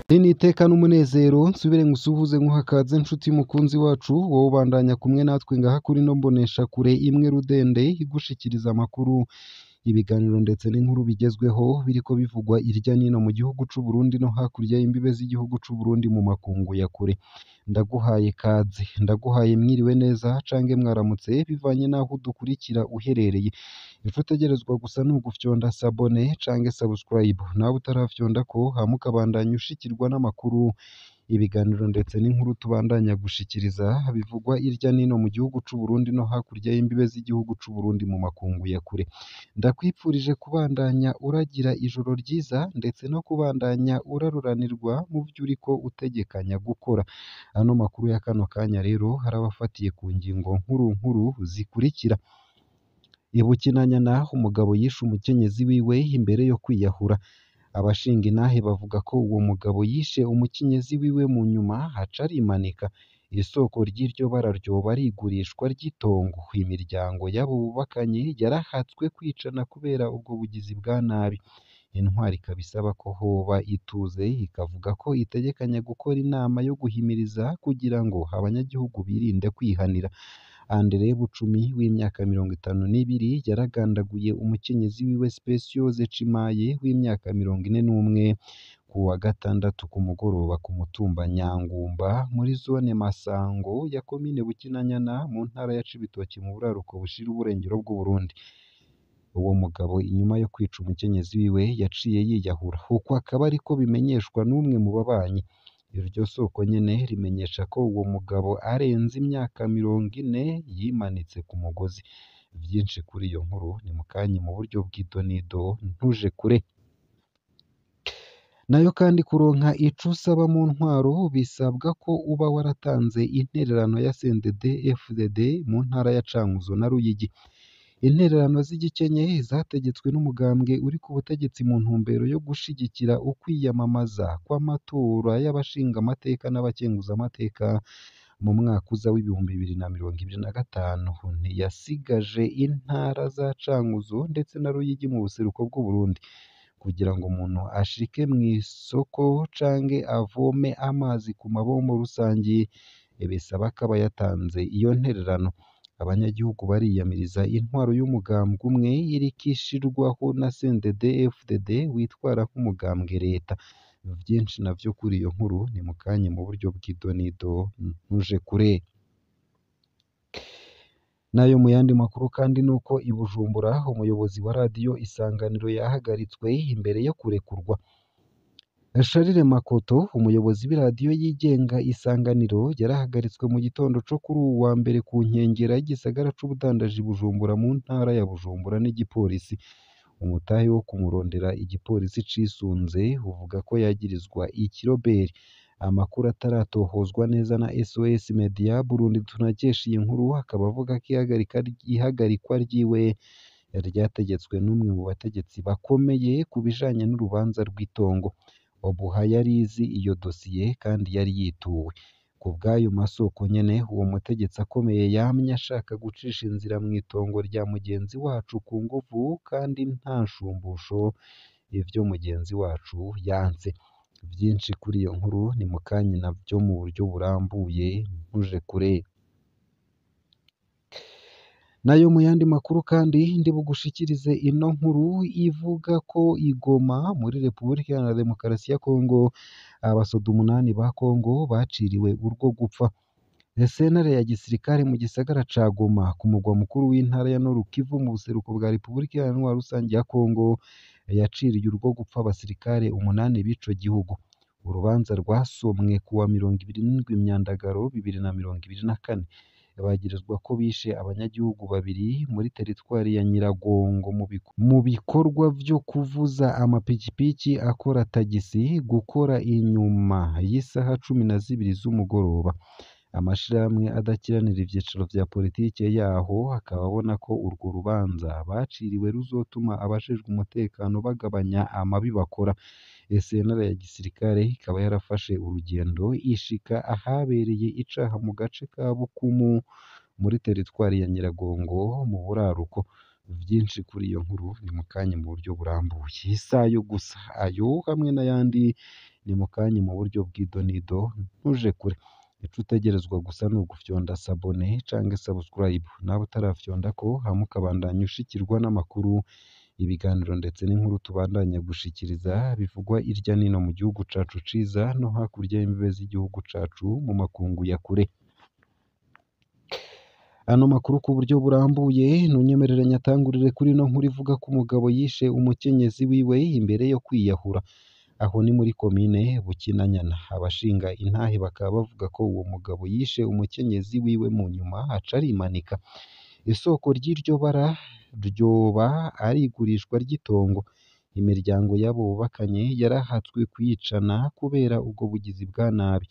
Ni iteka n'umunezero nsubire ngusuhuze nkuhakaze nshuti mukunzi wacu wowe ubandanya kumwe natwe ngaha kuri no mbonesha kure imwe rudende igushikiriza amakuru ibiganiro ndetse n'inkuru bigezweho biriko bivugwa irya nino mu gihugu c'u Burundi no hakurya y'imbibe z'igihugu c'u Burundi mu makungu ya kure. Ndaguhaye kaze, ndaguhaye mwiriwe neza cange mwaramutse bivanye naho udukurikira uherereye. Ico utegerezwa gusa ni ugufyonda sabone cange subscribe, nawe utarafyondako hama ukabandanya ushikirwa n'amakuru ibiganiro ndetse n'inkuru tubandanya gushikiriza bivugwa irya nino mu gihugu c'u Burundi no hakurya y'imbibe z'igihugu c'u Burundi mu makungu ya kure. Ndakwipfurije kubandanya uragira ijoro ryiza ndetse no kubandanya uraruranirwa mu vyo uriko utegekanya gukora. Ano makuru ya kano kanya rero harabafatiye ku ngingo nkuru zikurikira. Ibukinanyana umugabo yishe umukenyezi wiwe imbere yo kwiyahura. Abashinga intahe bavuga ko uwo mugabo yishe umukenyezi wiwe mu nyuma haca arimanika. Isoko ry'iryo bara ryoba ari igurishwa ry'itongo. Imiryango y'abo bubakanye yarahatswe kwicana kubera ubwo bugizi bwa nabi. Intwari ikaba isaba ko hoba ituze ikavuga ko itegekanya gukora inama yo guhimiriza kugira ngo abanyagihugu birinde kwihanira. Andre Bucumi w'imyaka 52 yaragandaguye umukenyezi wiwe Speciose Cimaye w'imyaka 41 ku wa gatandatu ku mugoroba ku mutumba Nyangumba muri zone Masango ya komine Bukinanyana mu ntara ya Cibitoke mu buraruko bushira uburengero bw'u Burundi. Uwo mugabo inyuma yo kwica umukenyezi wiwe yaciye yiyahura. Uko akaba ariko bimenyeshwa n'umwe mu babanyi. Iryo soko nyene rimenyesha ko uwo mugabo arenze imyaka 40 yimanitse ku mugozi. Vyinshi kuri iyo nkuru ni mukanye mu buryo bw'idonido ntuje kure. Nayo kandi kuronka ico usaba mu ntwaro bisabwa ko uba waratanze intererano ya CNDD FDD mu ntara ya Cankuzo na Ruyigi. Intererano z'igikenye zategetswe n'umugambwe uri ku butegetsi mu ntumbero yo gushigikira ukwiyamamaza kw'amatora y'abashinga amateka n'abakenguza amateka mu mwaka uza w'ibihumbi 2025 ntiyasigaje intara za Cankuzo ndetse na Ruyigi mu buseruko bw'u Burundi. Kugira ngo umuntu ashike mw'isoko cange avome amazi ku mabombo rusangi bisaba ko aba yatanze iyo ntererano. Abanyagihugu bariyamiriza intwaro y'umugambwe umwe irikishirwaho na CNDD FDD witwara nk'umugambwe leta. Vyinshi navyo kuri iyo nkuru ni mukanye mu buryo bw'idonido ntuje kure. Nayo mu yandi makuru kandi nuko i Bujumbura umuyobozi wa radiyo Isanganiro yahagaritswe imbere yo kurekurwa. Charles Makoto umuyobozi w'iradiyo yigenga Isanganiro yarahagaritswe mu gitondo co kuri uwu wa mbere ku nkengera y'igisagara c'ubudandaji Bujumbura mu ntara ya Bujumbura n'igipolisi. Umutahe wo kumurondera igipolisi cisunze uvuga ko yagirizwa ikiroberi. Amakuru ataratohozwa neza na SOS Media Burundi tunakesha iyi nkuru akaba avuga ko ihagarikwa ryiwe ryategetswe n'umwe mu bategetsi bakomeye ku bijanye n'urubanza rw'itongo. Obuha yarizi iyo dosiye kandi yari yituwe. Ku bw'ayo masoko nyene uwo mutegetsi akomeye yamye ashaka gucisha inzira mw'itongo rya mugenzi wacu ku nguvu kandi nta nshumbusho, ivyo mugenzi wacu yanse. Vyinshi kuri iyo nkuru ni mukanye navyo mu buryo burambuye ntuje kure. Nayo mu yandi makuru kandi ndi bugushikirize ino nkuru ivuga ko Igoma muri Repubulika Iharanira Demokarasi ya Kongo abasoda 8 ba Kongo baciriwe urwo gupfa. Sentare ya gisirikare mu gisagara ca Goma ku mugwa mukuru w'intara ya Nord Kivu mu buseruko bwa Repubulika Iharanira Rusange ya Kongo yaciriye urwo gupfa abasirikare 8 b'ico gihugu. Urubanza rwasomwe kuwa 27 Myandagaro 2024. Bagirizwa ko bishe abanyagihugu 2 muri teritwari ya Nyiragongo mu bikorwa vyo kuvuza amapikipiki akora tagisi gukora inyuma y'isaha 12 z'umugoroba. Amashirahamwe adakiranira ivyiciro vya politike yaho akaba abona ko urwo rubanza baciriwe ruzotuma abajejwe umutekano bagabanya amabi bakora. Sentare ya gisirikare ikaba yarafashe urugendo ishika ahabereye icaha mu gace ka Bukumu muri teritwari ya Nyiragongo mu buraruko. Byinshi kuri iyo nkuru ni mu kanya mu buryo burambuye. Isayo gusa ayo hamwe n'ayandi ni mu kanya mu buryo bw'idonido, ntuje kure. Ico utegerezwa gusa ni ugufyonda sabone canke subscribe, nawe utarafyonda ko hama ukabandanya ushikirwa n'amakuru, ibiganiro ndetse n'inkuru tubandanya gushikiriza bivugwa irya nino mu gihugu cacu ciza no hakurya y'imbibe z'igihugu cacu mu makungu ya kure. Ano makuru ku buryo burambuye ntunyemerere nyatangurire kuri ino nkuru ivuga ko umugabo yishe umukenyezi wiwe imbere yo kwiyahura. Aho ni muri komine Bukinanyana. Abashinga intahe bakaba bavuga ko uwo mugabo yishe umukenyezi wiwe mu nyuma aca arimanika. Isoko ry'iryo bara ryoba ari igurishwa ry'itongo. Imiryango y'abo bubakanye yarahatswe kwicana kubera ubwo bugizi bwa nabi.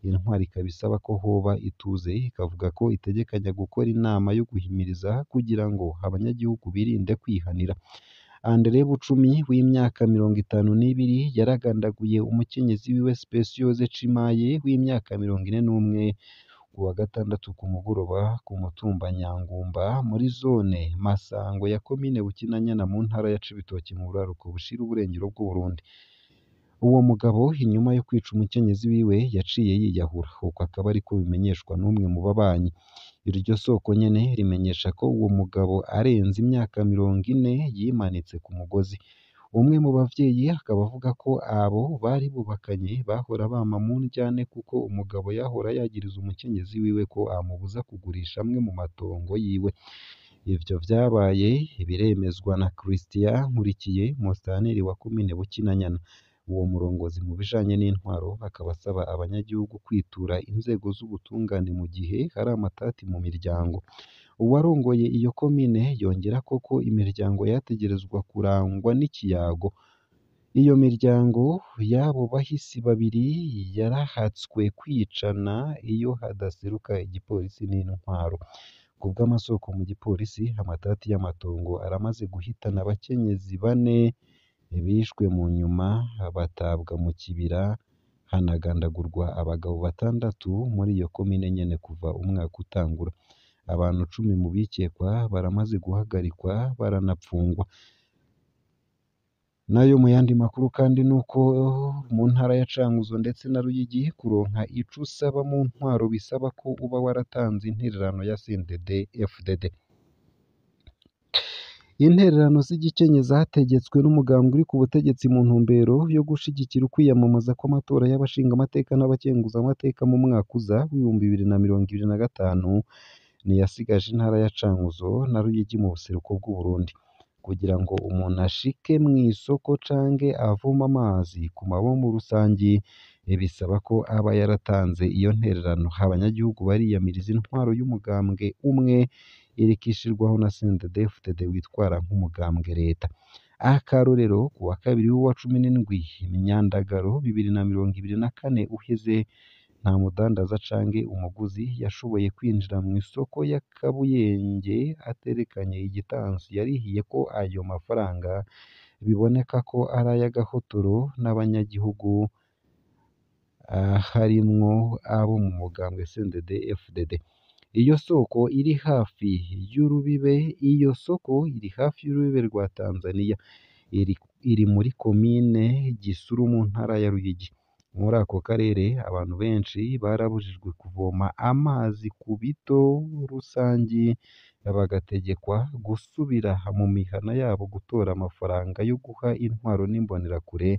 Intwari ikaba isaba ko hoba ituze, ikavuga ko itegekanya gukora inama yo guhimiriza kugira ngo abanyagihugu birinde kwihanira. Andre Bucumi w'imyaka 52 yaragandaguye umukenyezi wiwe Speciose Cimaye w'imyaka 41 ku wa gatandatu ku mugoroba ku mutumba Nyangumba muri zone Masango ya komine Bukinanyana mu ntara ya Cibitoke mu buraruko bushira uburengero bw'u Burundi. Uwo mugabo inyuma yo kwica umukenyezi wiwe yaciye yiyahura, uko akaba ariko bimenyeshwa n'umwe mu babanyi. Iryo soko nyene rimenyesha ko uwo mugabo arenze imyaka 40 yimanitse ku mugozi. Umwe mu bavyeyi akaba avuga ko abo bari bubakanye bahora bama mu njyane kuko umugabo yahora yagiriza umukenyezi wiwe ko amubuza kugurisha amwe mu matongo yiwe. Ivyo vyabaye biremezwa na Christian Nkurikiye, musitanteri wa komine Bukinanyana. Uwo murongozi mu bijanye n'intwaro akaba asaba abanyagihugu kwitura inzego z'ubutungane mu gihe hari amatati mu miryango. Uwarongoye iyo komine yongera ko imiryango yategerezwa kurangwa n'ikiyago. Iyo miryango y'abo bahisi babiri yarahatswe kwicana iyo hadaseruka igipolisi n'intwaro. Ku bw'amasoko mu gipolisi, amatati y'amatongo aramaze guhitana abakenyezi 4 bishwe mu nyuma batabwa mu kibira, hanagandagurwa abagabo 6 muri iyo komine nyene kuva umwaka utangura. Abantu 10 mu bikekwa baramaze guhagarikwa baranapfungwa. Nayo mu yandi makuru kandi nuko mu ntara ya Cankuzo ndetse na Ruyigi kuronka ico usaba mu ntwaro bisaba ko uba waratanze intererano ya CNDD FDD. Intererano z'igikenye zategetswe n'umugambwe uri ku butegetsi mu ntumbero yo gushigikira ukwiyamamaza kw'amatora y'abashinga amateka n'abakenguza amateka mu mwaka uza w'ibihumbi 2025 niyasigaje intara ya Cankuzo na Ruyigi mu buseruko bw'u Burundi. Kugira ngo umuntu ashike mu isoko canke avoma amazi ku mabomo rusangi bisaba ko aba yaratanze iyo ntererano. Abanyagihugu bariyamiriza intwaro y'umugambwe umwe irikishirwaho na CNDD FDD witwara nk'umugambwe leta. Akarorero ku wa kabiri w'uwa 17 Myandagaro 2024 uheze, nta mudandaza canke umuguzi yashoboye kwinjira mu isoko ya Kabuyenge aterekanye igitansi yarihiye ko ayo mafaranga biboneka ko ari ay'agahotoro n'abanyagihugu harimwo abo mu mugambwe CNDD FDD. Iyo soko iri hafi y'urubibe rwa Tanzania, iri muri komine Gisuru mu ntara ya Ruyigi. Muri ako karere abantu benshi barabujijwe kuvoma amazi ku bito rusangi, bagategekwa gusubira mu mihana yabo gutora amafaranga yo guha intwaro n'imbonerakure,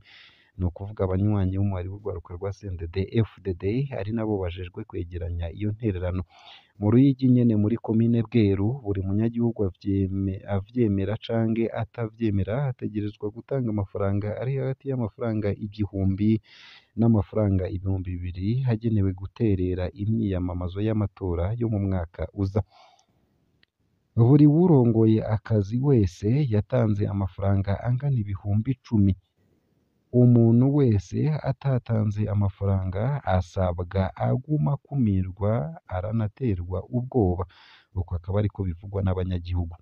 ni ukuvuga abanywanyi b'umuhari w'urwaruka rwa CNDD FDD ari nabo bajejwe kwegeranya iyo ntererano. Mu Ruyigi nyene muri komine Bweru, buri munyagihugu avyemera canke atavyemera ategerezwa gutanga amafaranga ari hagati y'amafaranga 1000 n'amafaranga 2000 hagenewe guterera imyiyamamazo y'amatora yo mu mwaka uza. Buri wurongoye akazi wese yatanze amafaranga angana 10,000. Umuntu wese atatanze amafaranga asabwa aguma kumirwa, aranaterwa ubwoba. Uko akaba ariko bivugwa n'abanyagihugu.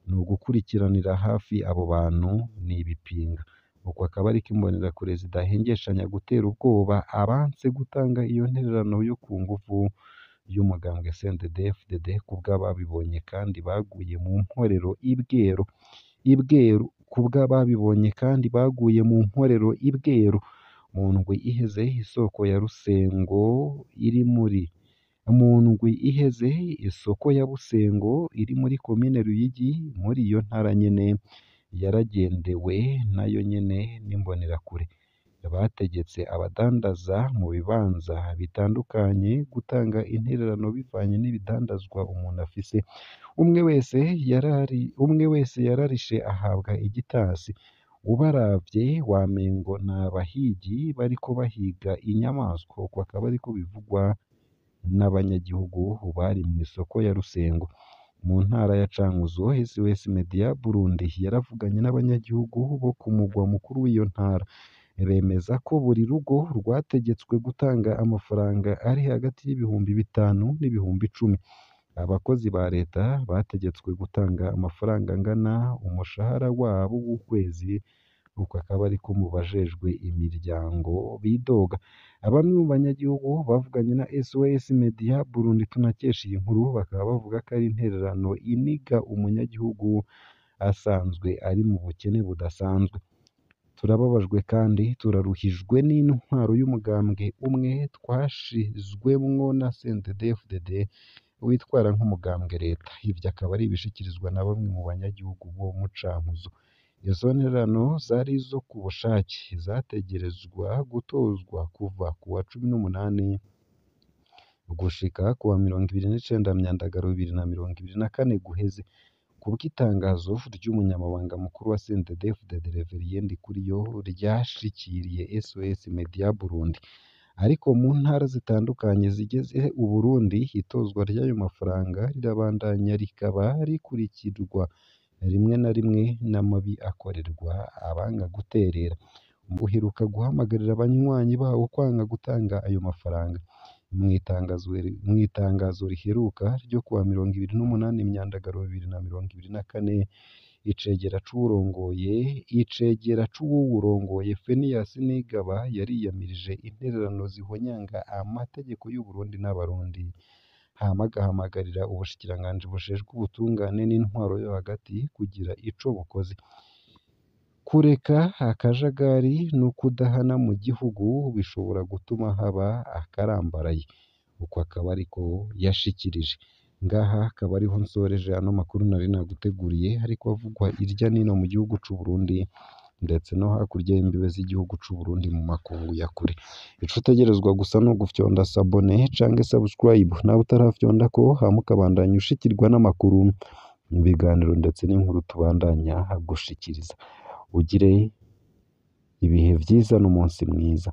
Ni ugukurikiranira hafi abo bantu n'ibipinga. Uko akaba ariko imbonerakure zidahengeshanya gutera ubwoba abanse gutanga iyo ntererano yo ku nguvu y'umugambwe CNDD-FDD kubw'ababibonye kandi baguye mu mporero ibweru kubw'ababibonye kandi baguye mu mporero ibweru mu ndwi iheze isoko ya Rusengo isoko ya Busengo iri muri komine Ruyigi muri iyo ntara nyene yaragendewe nayo nyene n'imbonerakure bategetse abadandaza mu bibanza bitandukanye gutanga intererano bivanye n'ibidandazwa umuntu afise umwe wese yararishe ahabwa igitasi ubaravye wamengo n'abahigi bariko bahiga inyamaswa uko akaba ariko bivugwa n'abanyagihugu bari mu isoko ya Rusengo mu ntara ya Cankuzo. SOS Media Burundi yaravuganye n'abanyagihugu bo ku mugwa mukuru w'iyo ntara bemeza ko buri rugo rwategetswe gutanga amafaranga ari hagati y'ibihumbi 5 n'ibihumbi 10. Abakozi ba leta bategetswe gutanga amafaranga angana umushahara wabo w'ukwezi uko akaba ariko mu bajejwe imiryango bidoga. Bamwe mu banyagihugu bavuganye na SOS Media Burundi tunakesha iyi nkuru bakaba bavuga ko ari intererano iniga umunyagihugu asanzwe ari mu bukene budasanzwe. Turababajwe kandi turaruhijwe n'intwaro y'umugambwe umwe twashizwemwo na CNDD-FDD witwara nk'umugambwe leta. Ivyo akaba ari ibishikirizwa na bamwe mu banyagihugu bo mu Cankuzo. Izo ntererano zari izo ku bushake zategerezwa gutozwa kuva ku wa 18 gushika ku wa 29 Myandagaro 2024 guheze kubw'itangazo ry'umunyamabanga mukuru wa CNDD-FDD Reverien Ndikuriyo ryashikiriye SOS Media Burundi. Ariko mu ntara zitandukanye zigize Uburundi itozwa ry'ayo mafaranga rirabandanya rikaba rikurikirwa rimwe na rimwe n'amabi akorerwa abanga guterera. Uheruka guhamagarira abanywanyi bawo kwanga gutanga ayo mafaranga. Mu itangazo riheruka ryo kuwa 28 Myandagaro 2024 icegera c'uwurongoye Phineas Nigaba yariyamirije intererano zihonyanga amategeko y'u Burundi n'abarundi hamagahamagarira ubushikiranganji bujejwe ubutungane n'intwaro yo hagati kugira ico bukoze kureka akajagari no kudahana mu gihugu bishobora gutuma haba akarambaraye uko akaba ariko yashikirije. Ngaha akaba ariho nsoreje ano makuru nari naguteguriye ariko avugwa irya nino mu gihugu c'u Burundi ndetse no hakurya y'imbibe z'igihugu c'u Burundi mu makungu ya kure. Ico utegerezwa gusa no gufyonda sabone canke subscribe nawe utarafyonda ko hamukabandanya ushikirwa n'amakuru mu biganiro ndetse n'inkuru tubandanya gushikiriza. Ugire ibihe vyiza n'umunsi mwiza.